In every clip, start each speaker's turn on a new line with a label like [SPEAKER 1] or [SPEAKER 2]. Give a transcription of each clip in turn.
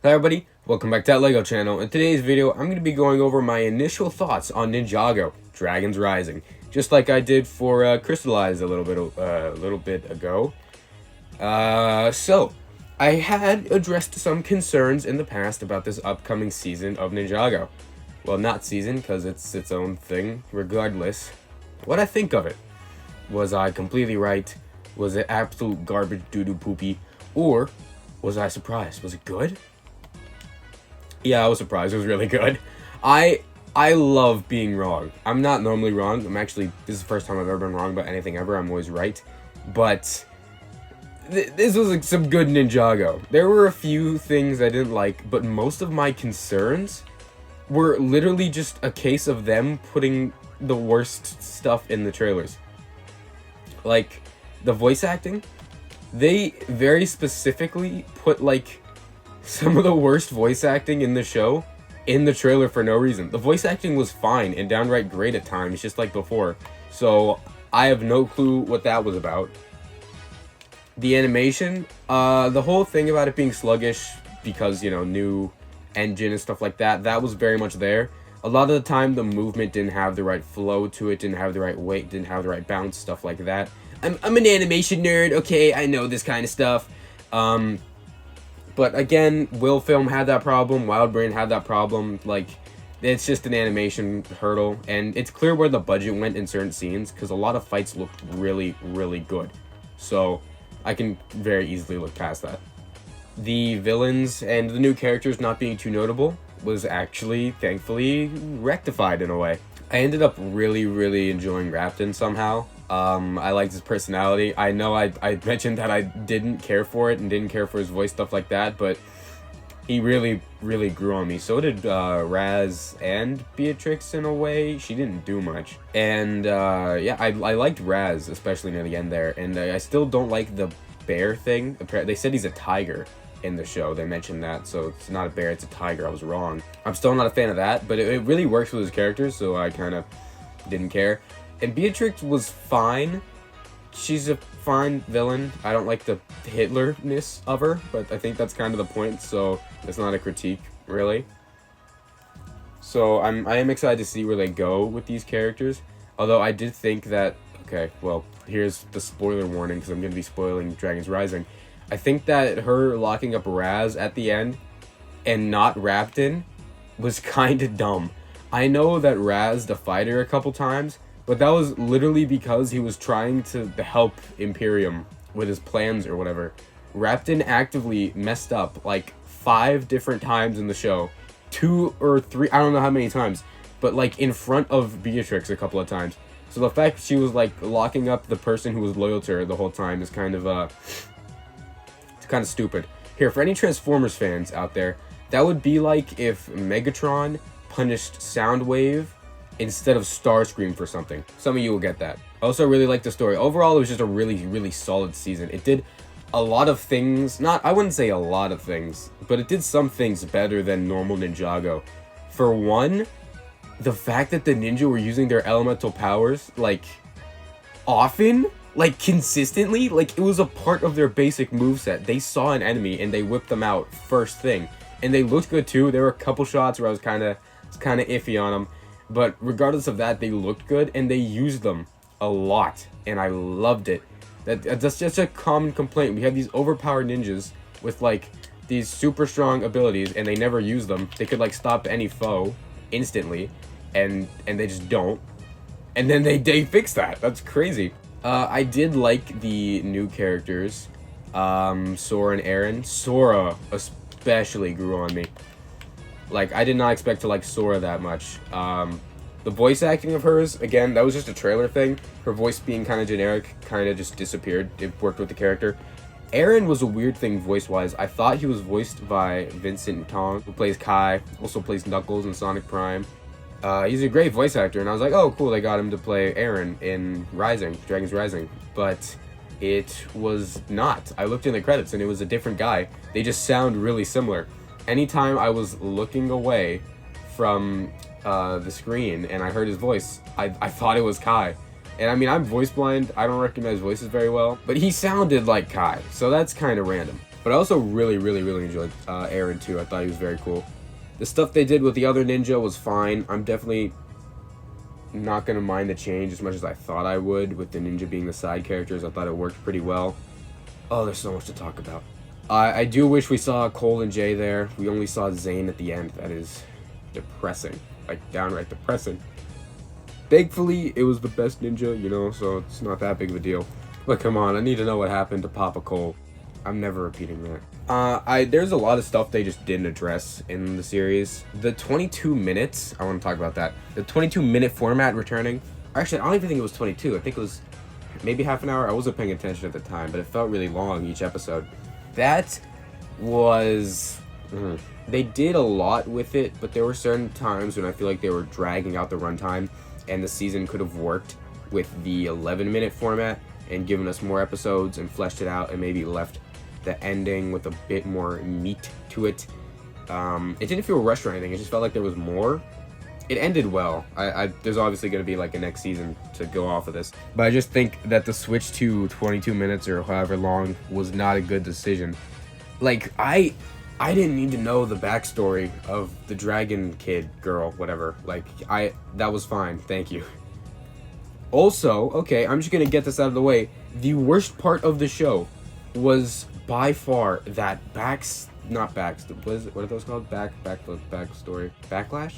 [SPEAKER 1] Hi everybody, welcome back to that LEGO channel. In today's video, I'm going to be going over my initial thoughts on Ninjago Dragons Rising, just like I did for Crystallized a little bit ago. So I had addressed some concerns in the past about this upcoming season of Ninjago. Well, not season, because it's its own thing. Regardless, what I think of it. Was I completely right? Was it absolute garbage doo-doo poopy? Or was I surprised? Was it good? Yeah, I was surprised. It was really good. I love being wrong. I'm not normally wrong. This is the first time I've ever been wrong about anything ever. I'm always right. But this was like some good Ninjago. There were a few things I didn't like, but most of my concerns were literally just a case of them putting the worst stuff in the trailers. Like, the voice acting, they very specifically put, like, some of the worst voice acting in the show in the trailer for no reason. The voice acting was fine and downright great at times, just like before. So, I have no clue what that was about. The animation, the whole thing about it being sluggish because, you know, new engine and stuff like that, that was very much there. A lot of the time, the movement didn't have the right flow to it, didn't have the right weight, didn't have the right bounce, stuff like that. I'm an animation nerd, okay, I know this kind of stuff. But again, Will Film had that problem, Wildbrain had that problem, like, it's just an animation hurdle, and it's clear where the budget went in certain scenes, because a lot of fights looked really, really good. So, I can very easily look past that. The villains and the new characters not being too notable was actually, thankfully, rectified in a way. I ended up really, really enjoying Rapton somehow. I liked his personality. I know I mentioned that I didn't care for it and didn't care for his voice, stuff like that, but he really, really grew on me. So did Raz and Beatrix in a way. She didn't do much. And yeah, I liked Raz, especially near the end there. And I still don't like the bear thing. They said he's a tiger in the show. They mentioned that, so it's not a bear, it's a tiger. I was wrong. I'm still not a fan of that, but it really works with his characters, so I kind of didn't care. And Beatrix was fine. She's a fine villain. I don't like the Hitler-ness of her, but I think that's kind of the point, so it's not a critique, really. So I am excited to see where they go with these characters. Although I did think that, okay, well, here's the spoiler warning, because I'm going to be spoiling Dragons Rising. I think that her locking up Raz at the end and not Rapton was kind of dumb. I know that Raz defied her a couple times, but that was literally because he was trying to help Imperium with his plans or whatever. Rapton actively messed up like 5 different times in the show. 2 or 3, I don't know how many times, but like in front of Beatrix a couple of times. So the fact she was like locking up the person who was loyal to her the whole time is kind of stupid. Here, for any Transformers fans out there, that would be like if Megatron punished Soundwave instead of Starscream for something. Some of you will get that. I also really liked the story. Overall, it was just a really, really solid season. It did a lot of things, I wouldn't say a lot of things, but it did some things better than normal Ninjago. For one, the fact that the ninja were using their elemental powers, like, often, like, consistently, like, it was a part of their basic moveset. They saw an enemy and they whipped them out first thing. And they looked good too. There were a couple shots where I was kind of iffy on them. But regardless of that, they looked good and they used them a lot. And I loved it. That's just a common complaint. We have these overpowered ninjas with, like, these super strong abilities and they never use them. They could, like, stop any foe instantly. And they just don't. And then they fix that. That's crazy. I did like the new characters, Sora and Aaron. Sora especially grew on me. Like, I did not expect to like Sora that much. The voice acting of hers, again, that was just a trailer thing. Her voice being kind of generic, kind of just disappeared. It worked with the character. Aaron was a weird thing voice-wise. I thought he was voiced by Vincent Tong, who plays Kai, also plays Knuckles in Sonic Prime. He's a great voice actor, and I was like, oh, cool, they got him to play Aaron in Dragons Rising. But it was not. I looked in the credits, and it was a different guy. They just sound really similar. Anytime I was looking away from the screen and I heard his voice, I thought it was Kai. And I mean, I'm voice blind. I don't recognize voices very well, but he sounded like Kai, so that's kind of random. But I also really, really, really enjoyed Aaron too. I thought he was very cool. The stuff they did with the other ninja was fine. I'm definitely not gonna mind the change as much as I thought I would, with the ninja being the side characters. I thought it worked pretty well. Oh, there's so much to talk about. I do wish we saw Cole and Jay there. We only saw Zane at the end. That is depressing. Like, downright depressing. Thankfully, it was the best ninja, you know, so it's not that big of a deal. But come on, I need to know what happened to Papa Cole. I'm never repeating that. There's a lot of stuff they just didn't address in the series. The 22 minutes, I want to talk about that. The 22-minute format returning. Actually, I don't even think it was 22. I think it was maybe half an hour. I wasn't paying attention at the time, but it felt really long each episode. That was... They did a lot with it, but there were certain times when I feel like they were dragging out the runtime, and the season could have worked with the 11-minute format and given us more episodes and fleshed it out and maybe left the ending with a bit more meat to it. It didn't feel rushed or anything. It just felt like there was more. It ended well. There's obviously going to be like a next season to go off of this. But I just think that the switch to 22 minutes or however long was not a good decision. Like, I didn't need to know the backstory of the dragon kid, girl, whatever. Like, that was fine. Thank you. Also, okay, I'm just going to get this out of the way. The worst part of the show was by far that what are those called? Backstory. Backlash?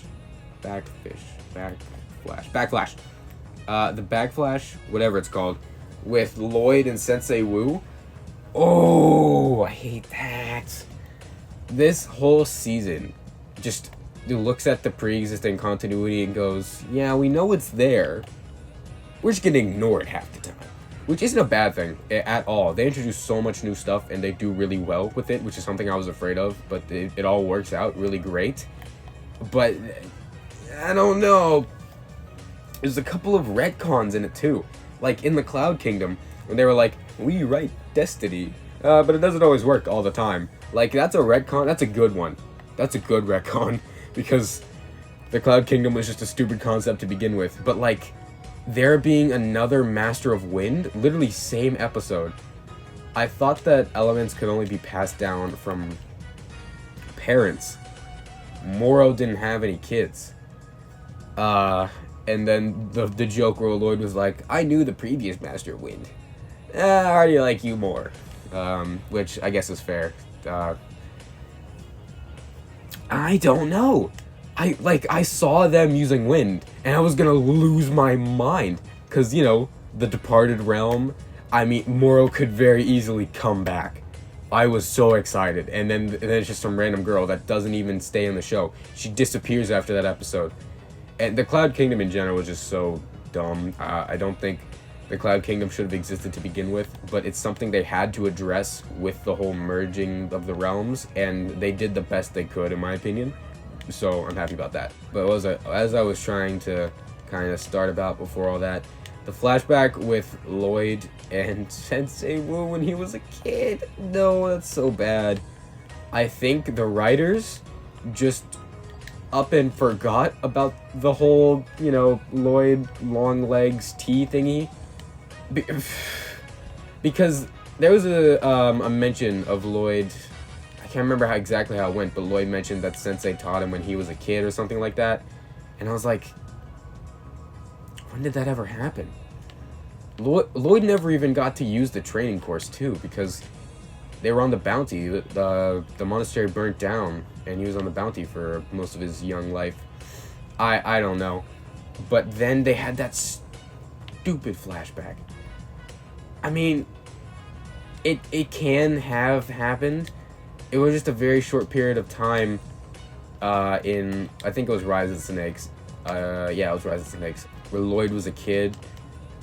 [SPEAKER 1] Backlash. The backflash, whatever it's called, with Lloyd and Sensei Wu. Oh, I hate that. This whole season just looks at the pre-existing continuity and goes, yeah, we know it's there. We're just gonna ignore it half the time. Which isn't a bad thing at all. They introduce so much new stuff and they do really well with it, which is something I was afraid of, but it all works out really great. But I don't know. There's a couple of retcons in it too. Like in the Cloud Kingdom, when they were like, we write destiny, but it doesn't always work all the time. Like, that's a retcon. That's a good one. That's a good retcon, because the Cloud Kingdom was just a stupid concept to begin with. But like, there being another Master of Wind, literally same episode. I thought that elements could only be passed down from parents. Moro didn't have any kids. And then the joke where Lloyd was like, I knew the previous Master of Wind. I already like you more. Which I guess is fair. I don't know. I saw them using wind, and I was gonna lose my mind. Cause, you know, the departed realm, I mean, Moro could very easily come back. I was so excited. And then it's just some random girl that doesn't even stay in the show. She disappears after that episode. And the Cloud Kingdom in general was just so dumb. I don't think the Cloud Kingdom should have existed to begin with, but it's something they had to address with the whole merging of the realms, and they did the best they could, in my opinion. So I'm happy about that. But as I was trying to kind of start about before all that, the flashback with Lloyd and Sensei Wu when he was a kid. No, that's so bad. I think the writers just up and forgot about the whole, you know, Lloyd long legs tea thingy. Because there was a mention of Lloyd. I can't remember exactly how it went, but Lloyd mentioned that Sensei taught him when he was a kid or something like that. And I was like, when did that ever happen? Lloyd never even got to use the training course too, because they were on the bounty. The monastery burnt down, and he was on the bounty for most of his young life. I don't know. But then they had that stupid flashback. I mean, it can have happened. It was just a very short period of time in, I think it was Rise of the Snakes. Yeah, it was Rise of the Snakes. Where Lloyd was a kid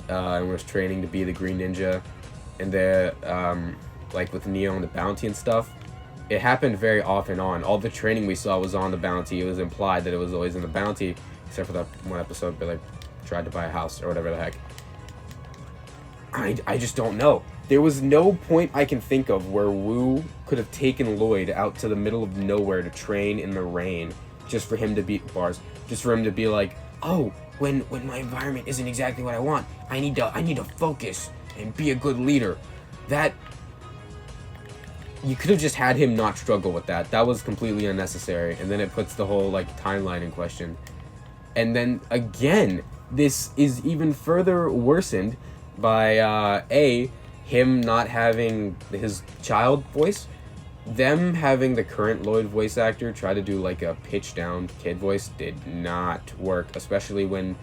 [SPEAKER 1] and was training to be the Green Ninja. And like with Neo and the bounty and stuff. It happened very off and on. All the training we saw was on the bounty. It was implied that it was always in the bounty, except for that one episode where they tried to buy a house or whatever the heck. I just don't know. There was no point I can think of where Wu could have taken Lloyd out to the middle of nowhere to train in the rain just for him to be like, oh, when my environment isn't exactly what I want, I need to focus and be a good leader. That you could have just had him not struggle with that. That was completely unnecessary, and then it puts the whole like timeline in question. And then again, this is even further worsened by him not having his child voice, them having the current Lloyd voice actor try to do like a pitch down kid voice did not work, especially when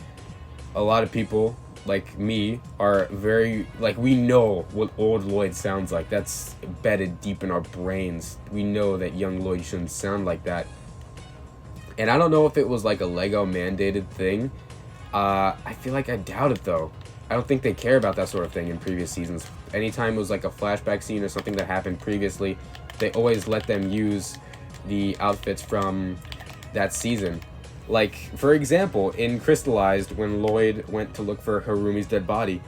[SPEAKER 1] a lot of people like me are very like, we know what old Lloyd sounds like. That's embedded deep in our brains. We know that young Lloyd shouldn't sound like that. And I don't know if it was like a Lego mandated thing. I feel like I doubt it though. I don't think they care about that sort of thing in previous seasons. Anytime it was like a flashback scene or something that happened previously, they always let them use the outfits from that season. Like, for example, in Crystallized, when Lloyd went to look for Harumi's dead body,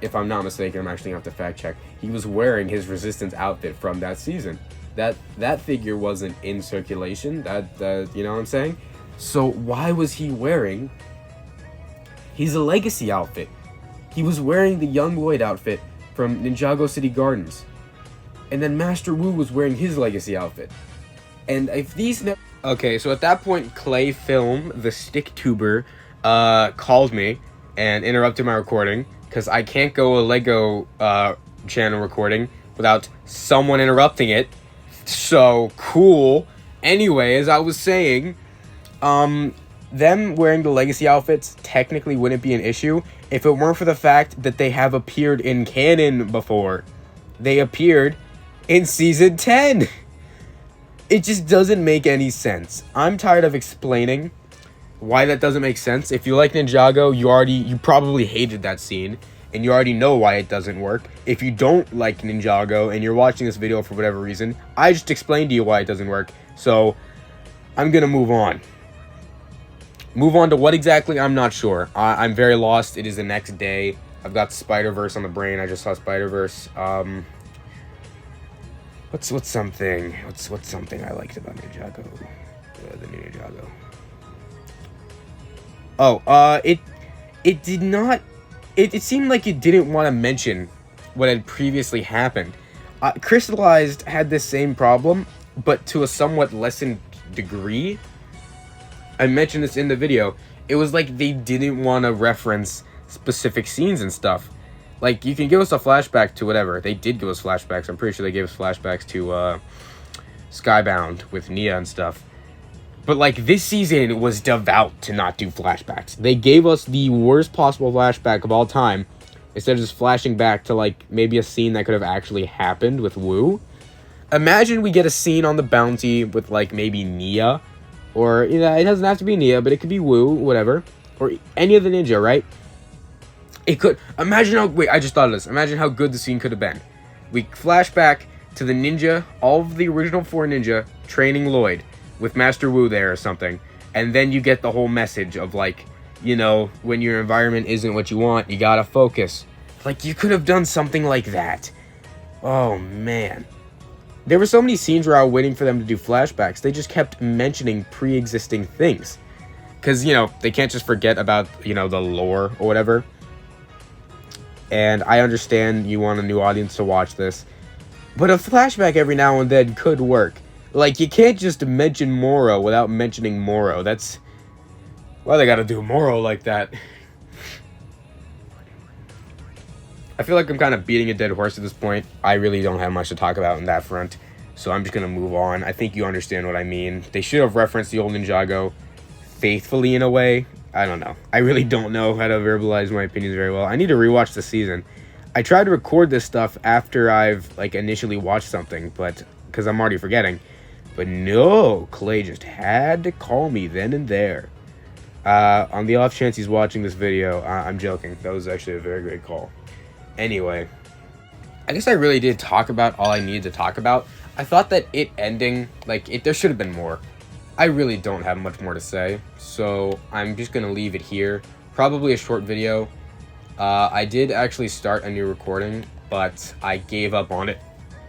[SPEAKER 1] if I'm not mistaken, I'm actually going to have to fact check, he was wearing his Resistance outfit from that season. That figure wasn't in circulation, you know what I'm saying? So why was he wearing his Legacy outfit? He was wearing the young Lloyd outfit from Ninjago City Gardens. And then Master Wu was wearing his Legacy outfit. And if these... Okay, so at that point, Clay Film, the stick tuber, called me and interrupted my recording, because I can't go a Lego channel recording without someone interrupting it. So, cool. Anyway, as I was saying, them wearing the Legacy outfits technically wouldn't be an issue if it weren't for the fact that they have appeared in canon before. They appeared in Season 10! It just doesn't make any sense. I'm tired of explaining why that doesn't make sense. If you like Ninjago, you probably hated that scene, and you already know why it doesn't work. If you don't like Ninjago, and you're watching this video for whatever reason, I just explained to you why it doesn't work. So, I'm gonna move on. Move on to what exactly? I'm not sure. I'm very lost. It is the next day. I've got Spider-Verse on the brain. I just saw Spider-Verse. What's something I liked about Ninjago? The new Ninjago. Oh, it did not. It seemed like it didn't want to mention what had previously happened. Crystallized had this same problem, but to a somewhat lessened degree. I mentioned this in the video. It was like they didn't want to reference specific scenes and stuff. Like, you can give us a flashback to whatever. They did give us flashbacks. I'm pretty sure they gave us flashbacks to Skybound with Nia and stuff. But, like, this season was devout to not do flashbacks. They gave us the worst possible flashback of all time, instead of just flashing back to, like, maybe a scene that could have actually happened with Wu. Imagine we get a scene on the bounty with, like, maybe Nia. Or, you know, it doesn't have to be Nia, but it could be Wu, whatever. Or any of the ninja, right? It could... Imagine how... Wait, I just thought of this. Imagine how good the scene could have been. We flash back to the ninja, all of the original 4 ninja, training Lloyd, with Master Wu there or something. And then you get the whole message of, like, you know, when your environment isn't what you want, you gotta focus. Like, you could have done something like that. Oh, man. There were so many scenes where I was waiting for them to do flashbacks. They just kept mentioning pre-existing things. Because, you know, they can't just forget about, you know, the lore or whatever. And I understand you want a new audience to watch this. But a flashback every now and then could work. Like, you can't just mention Moro without mentioning Moro. That's... Why they gotta do Moro like that? I feel like I'm kind of beating a dead horse at this point. I really don't have much to talk about in that front. So I'm just gonna move on. I think you understand what I mean. They should have referenced the old Ninjago faithfully in a way. I don't know. I really don't know how to verbalize my opinions very well. I need to rewatch the season. I tried to record this stuff after I've, like, initially watched something, but because I'm already forgetting. But no, Clay just had to call me then and there. On the off chance he's watching this video, I'm joking. That was actually a very great call. Anyway, I guess I really did talk about all I needed to talk about. I thought that it ending, like, there should have been more. I really don't have much more to say, so I'm just going to leave it here. Probably a short video. I did actually start a new recording, but I gave up on it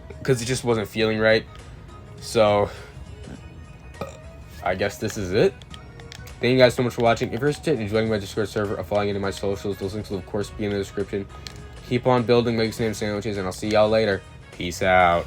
[SPEAKER 1] because it just wasn't feeling right. So, I guess this is it. Thank you guys so much for watching. If you're interested in joining my Discord server or following into my socials, those links will, of course, be in the description. Keep on building, making some sandwiches, and I'll see y'all later. Peace out.